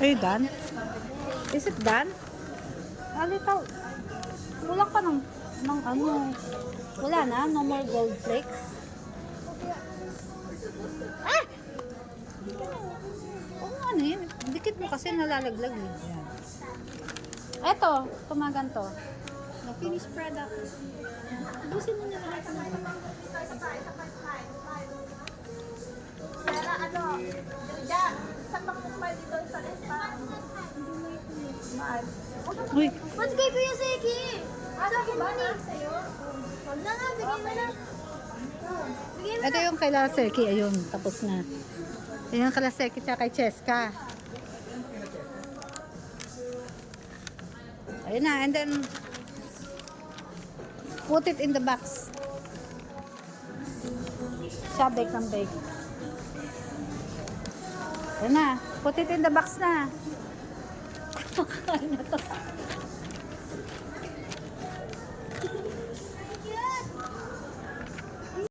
Are you done? Is it done? Alitaw. Wala ka ng ano. Wala na? No more gold flakes? Ah! Oo, ano yun? Dikit mo kasi nalalaglag eh. Yan. Eto, tumagan to. The finished product. Ubusin mo na lahat ng Pero ano, dyan, saan bang mukbay dito sa Espa? Mahal. Uy, What's kay Kuya Seki? Ano akin ba ni? Huwag na nga, bigay mo na. Bigay mo ito yung kay Laseki. Ayun, tapos na. Ayun kay Laseki tsaka kay Cheska. Ayun na, and then put it in the box. Siya bake ng bake. Ayun na, put it in the box na. Pakain na to.